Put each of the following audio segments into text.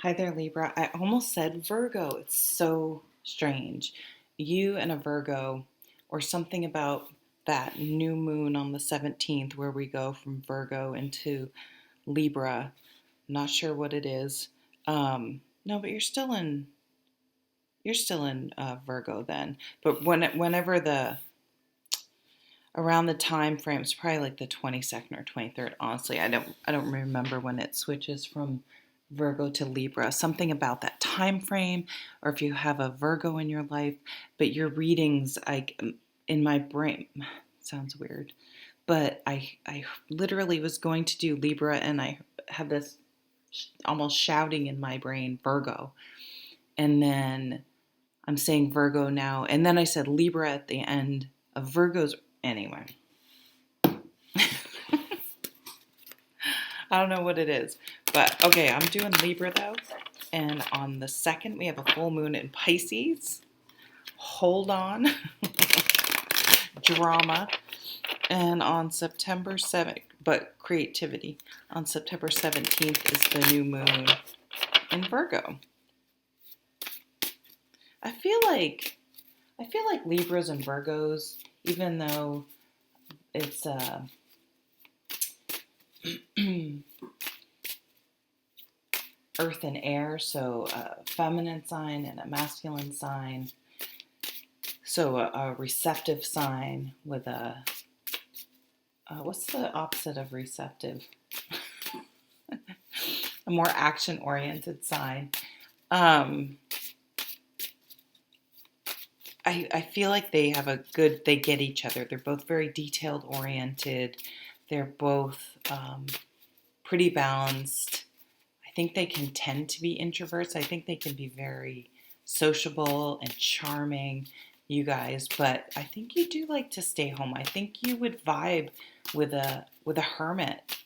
Hi there, Libra. I almost said Virgo. It's so strange. You and a Virgo, or something about that new moon on the 17th, where we go from Virgo into Libra. Not sure what it is. No, but you're still in Virgo then. But whenever the around the time frame, it's probably like the 22nd or 23rd. Honestly, I don't remember when it switches from Virgo to Libra. Something about that time frame, or if you have a Virgo in your life, but your readings, in my brain, sounds weird, but I literally was going to do Libra, and I had this almost shouting in my brain Virgo, and then I'm saying Virgo now, and then I said Libra at the end of Virgo's. Anyway, I don't know what it is, but okay, I'm doing Libra though. And on the 2nd, we have a full moon in Pisces. Hold on. Drama. And on September 7th, but creativity. On September 17th is the new moon in Virgo. I feel like Libras and Virgos, even though it's earth and air, so a feminine sign and a masculine sign. So a receptive sign with what's the opposite of receptive? A more action-oriented sign. I feel like they get each other. They're both very detailed oriented. They're both pretty balanced. I think they can tend to be introverts. I think they can be very sociable and charming, you guys, but I think you do like to stay home. I think you would vibe with a hermit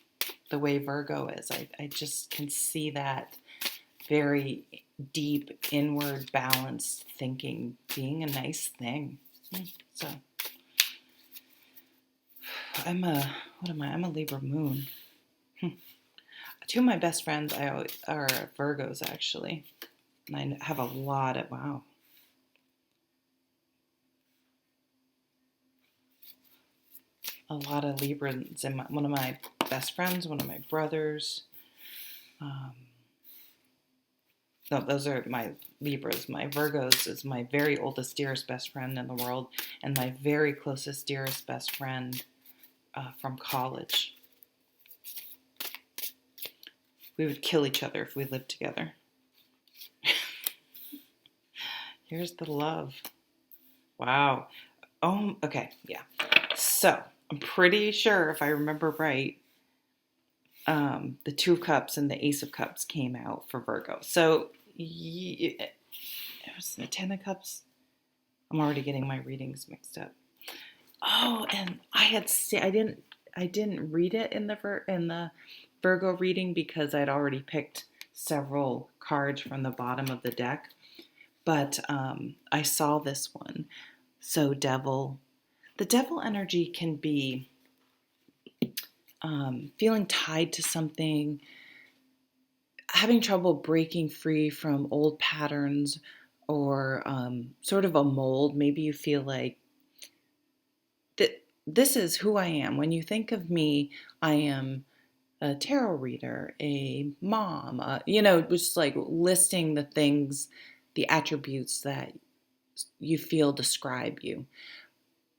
the way Virgo is. I just can see that very deep, inward, balanced thinking being a nice thing. So I'm a Libra moon. Two of my best friends are Virgos, actually. And I have a lot of, wow. A lot of Librans, and one of my best friends, one of my brothers. No, those are my Libras. My Virgos is my very oldest, dearest best friend in the world, and my very closest, dearest best friend from college. We would kill each other if we lived together. Here's the love. Wow. Oh, okay, yeah. So, I'm pretty sure, if I remember right, the Two of Cups and the Ace of Cups came out for Virgo. So, it was the Ten of Cups. I'm already getting my readings mixed up. Oh, and I didn't read it in the Virgo reading because I'd already picked several cards from the bottom of the deck. But I saw this one. So the devil energy can be feeling tied to something, having trouble breaking free from old patterns, or sort of a mold. Maybe you feel like that this is who I am. When you think of me, I am a tarot reader, a mom, just like listing the things, the attributes that you feel describe you.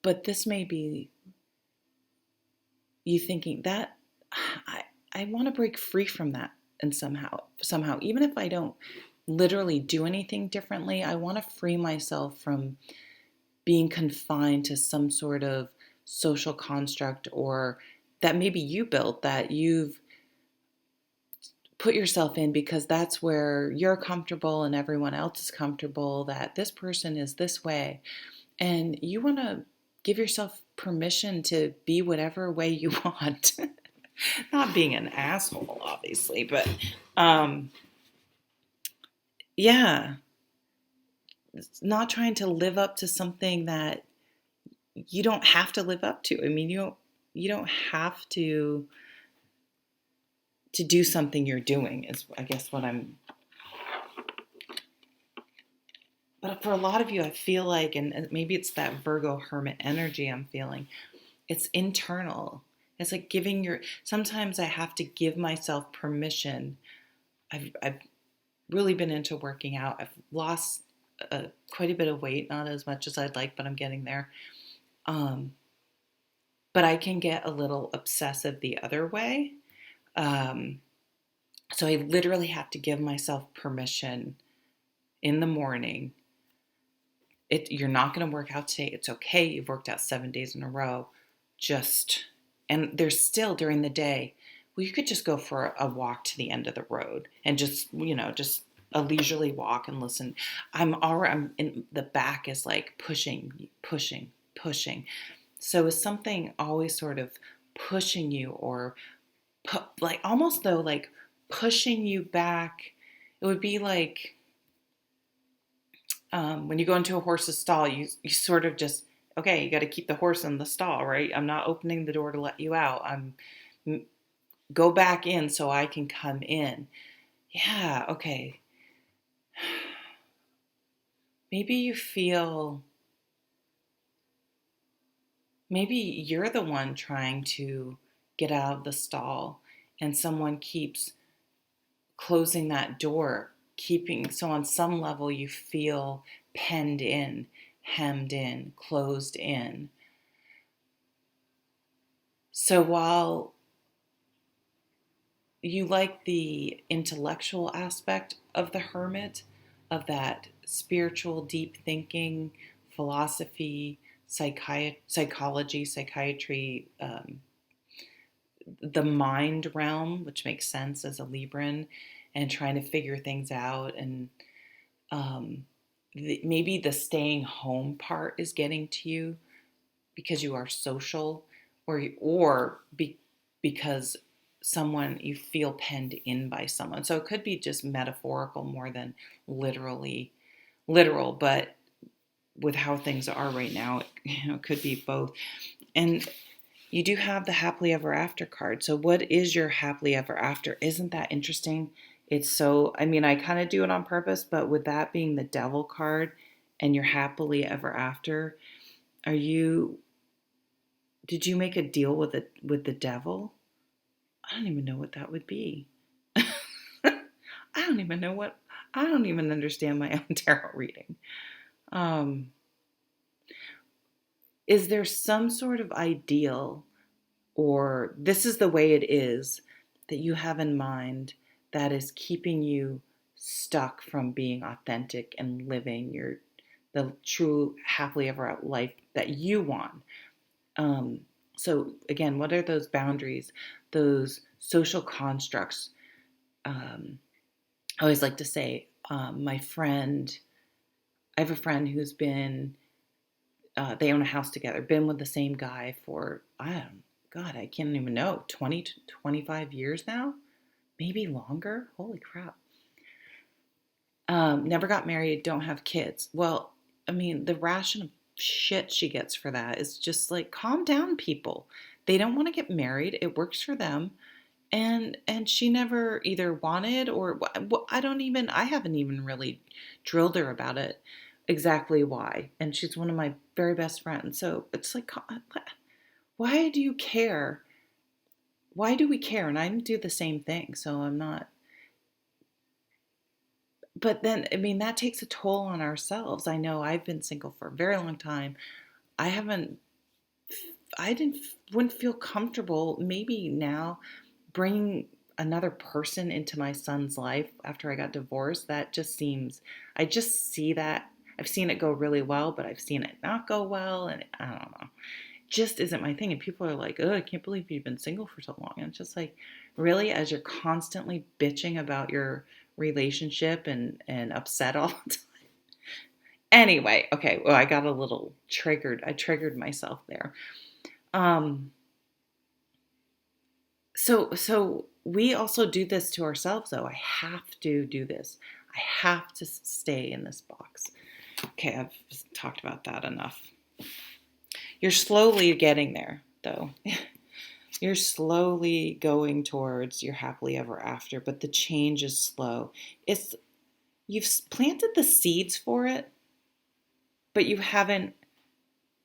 But this may be you thinking that I want to break free from that, and somehow, even if I don't literally do anything differently, I want to free myself from being confined to some sort of social construct, or that maybe you built, that you've put yourself in because that's where you're comfortable and everyone else is comfortable, that this person is this way. And you want to give yourself permission to be whatever way you want. Not being an asshole, obviously, but yeah, not trying to live up to something that you don't have to live up to. I mean, you don't have to do something you're doing, is I guess what I'm But for a lot of you, I feel like, and maybe it's that Virgo hermit energy I'm feeling, it's internal. It's like sometimes I have to give myself permission. I've really been into working out. I've lost quite a bit of weight, not as much as I'd like, but I'm getting there. Um, but I can get a little obsessive the other way. Um, so I literally have to give myself permission in the morning. You're not going to work out today. It's okay. You've worked out 7 days in a row. And there's still during the day, well, you could just go for a walk to the end of the road and just a leisurely walk and listen. I'm in the back is like pushing, pushing, pushing. So is something always sort of pushing you or like almost though like pushing you back? It would be like when you go into a horse's stall, you sort of just, okay, you got to keep the horse in the stall, right? I'm not opening the door to let you out. Go back in so I can come in. Yeah, okay. Maybe you feel, maybe you're the one trying to get out of the stall and someone keeps closing that door, so on some level you feel penned in, hemmed in, closed in. So while you like the intellectual aspect of the hermit, of that spiritual, deep thinking, philosophy, psychology, psychiatry, the mind realm, which makes sense as a Libran, and trying to figure things out, and um, maybe the staying home part is getting to you because you are social, because someone you feel penned in by someone. So it could be just metaphorical more than literal, but with how things are right now, it could be both. And you do have the happily ever after card. So what is your happily ever after? Isn't that interesting? I mean, I kind of do it on purpose, but with that being the devil card and your happily ever after, are you did you make a deal with the devil? I don't even know what that would be. I don't even know what I don't even understand my own tarot reading. Um, is there some sort of ideal, or this is the way it is, that you have in mind that is keeping you stuck from being authentic and living the true happily ever life that you want? Um, so again, what are those boundaries, those social constructs? I always like to say, I have a friend who's been, they own a house together, been with the same guy for, God, I can't even know, 20 to 25 years now, maybe longer. Holy crap. Never got married, don't have kids. Well, I mean, the ration of shit she gets for that is just like, calm down, people. They don't want to get married. It works for them. And she never either wanted or I haven't even really drilled her about it exactly why. And she's one of my very best friends. So it's like, why do you care? Why do we care? And I do the same thing. So I'm not, but then, I mean, that takes a toll on ourselves. I know I've been single for a very long time. I haven't, I didn't, wouldn't feel comfortable maybe now bringing another person into my son's life after I got divorced. That just seems, I just see that. I've seen it go really well, but I've seen it not go well. And I don't know, just isn't my thing. And people are like, oh, I can't believe you've been single for so long. And it's just like, really, as you're constantly bitching about your relationship and upset all the time. Anyway, okay, well, I got a little triggered. I triggered myself there. Um, so we also do this to ourselves, though. I have to do this. I have to stay in this box. Okay, I've talked about that enough. You're slowly getting there, though. You're slowly going towards your happily ever after, but the change is slow. You've planted the seeds for it, but you haven't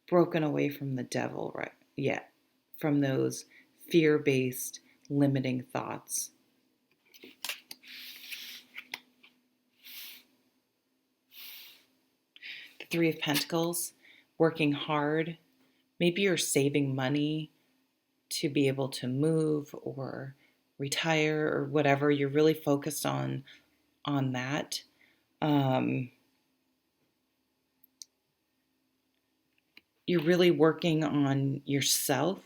broken away from the devil right yet, from those fear-based limiting thoughts. The Three of Pentacles, working hard. Maybe you're saving money to be able to move or retire or whatever. You're really focused on that. You're really working on yourself.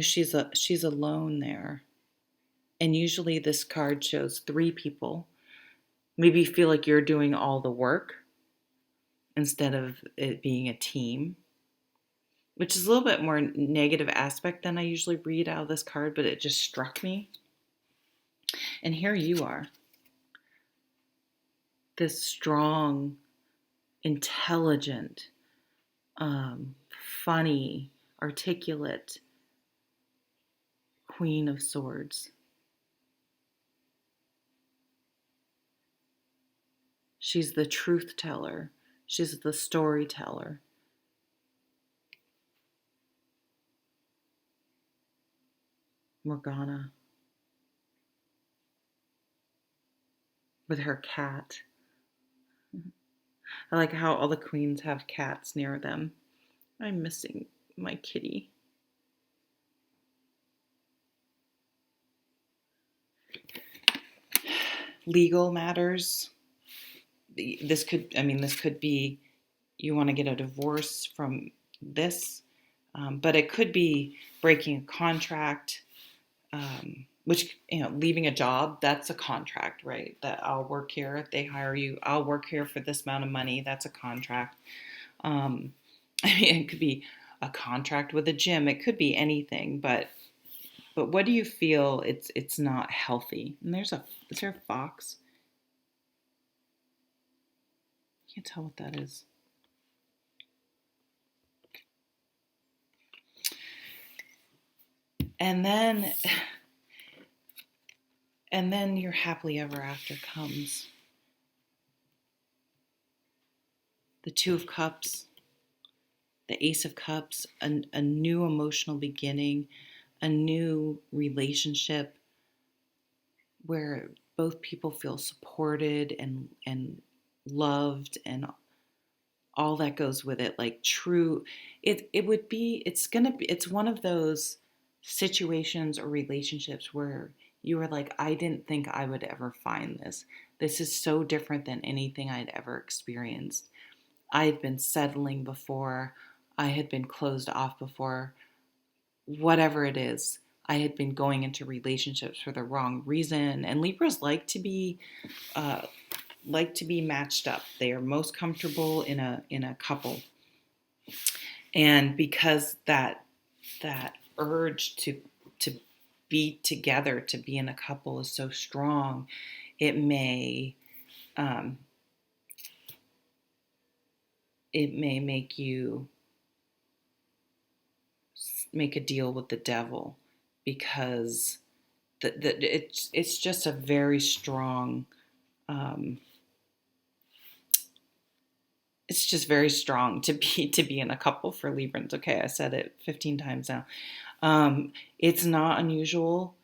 She's alone there. And usually this card shows three people. Maybe you feel like you're doing all the work instead of it being a team, which is a little bit more negative aspect than I usually read out of this card, but it just struck me. And here you are, this strong, intelligent, funny, articulate Queen of Swords. She's the truth teller. She's the storyteller. Morgana. With her cat. I like how all the queens have cats near them. I'm missing my kitty. Legal matters. This could be you want to get a divorce from this, but it could be breaking a contract, which, leaving a job, that's a contract, right? That I'll work here. If they hire you, I'll work here for this amount of money. That's a contract. It could be a contract with a gym. It could be anything, but what do you feel it's not healthy? And is there a fox? Can't tell what that is. And then your happily ever after comes. The Two of Cups, the Ace of Cups, a new emotional beginning, a new relationship where both people feel supported and loved and all that goes with it, like true. It's one of those situations or relationships where you were like, I didn't think I would ever find this. This is so different than anything I'd ever experienced. I had been settling before. I had been closed off before. Whatever it is, I had been going into relationships for the wrong reason. And Libras like to be matched up. They are most comfortable in a couple. And because that urge to be together, to be in a couple is so strong, it may make you make a deal with the devil, because it's just a very strong it's just very strong to be in a couple for Librans. Okay, I said it 15 times now. It's not unusual,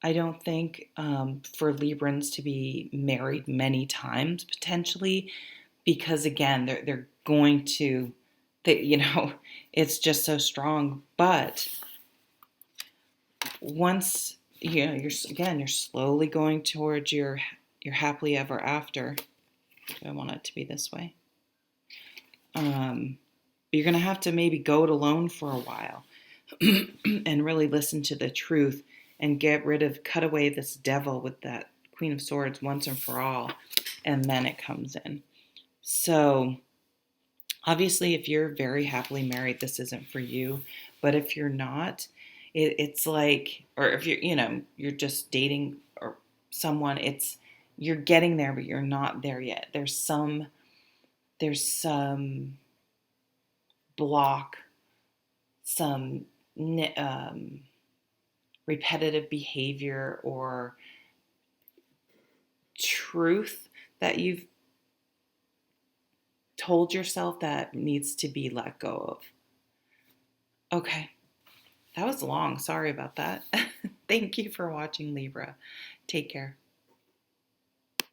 I don't think, for Librans to be married many times potentially, because again, they're going to, it's just so strong. But once you're slowly going towards your happily ever after. I want it to be this way. You're going to have to maybe go it alone for a while and really listen to the truth and cut away this devil with that Queen of Swords once and for all, and then it comes in. So obviously, if you're very happily married, this isn't for you. But if you're not, it's like, or if you're just dating or someone, you're getting there, but you're not there yet. There's some block, some repetitive behavior, or truth that you've told yourself that needs to be let go of. Okay, that was long. Sorry about that. Thank you for watching, Libra. Take care.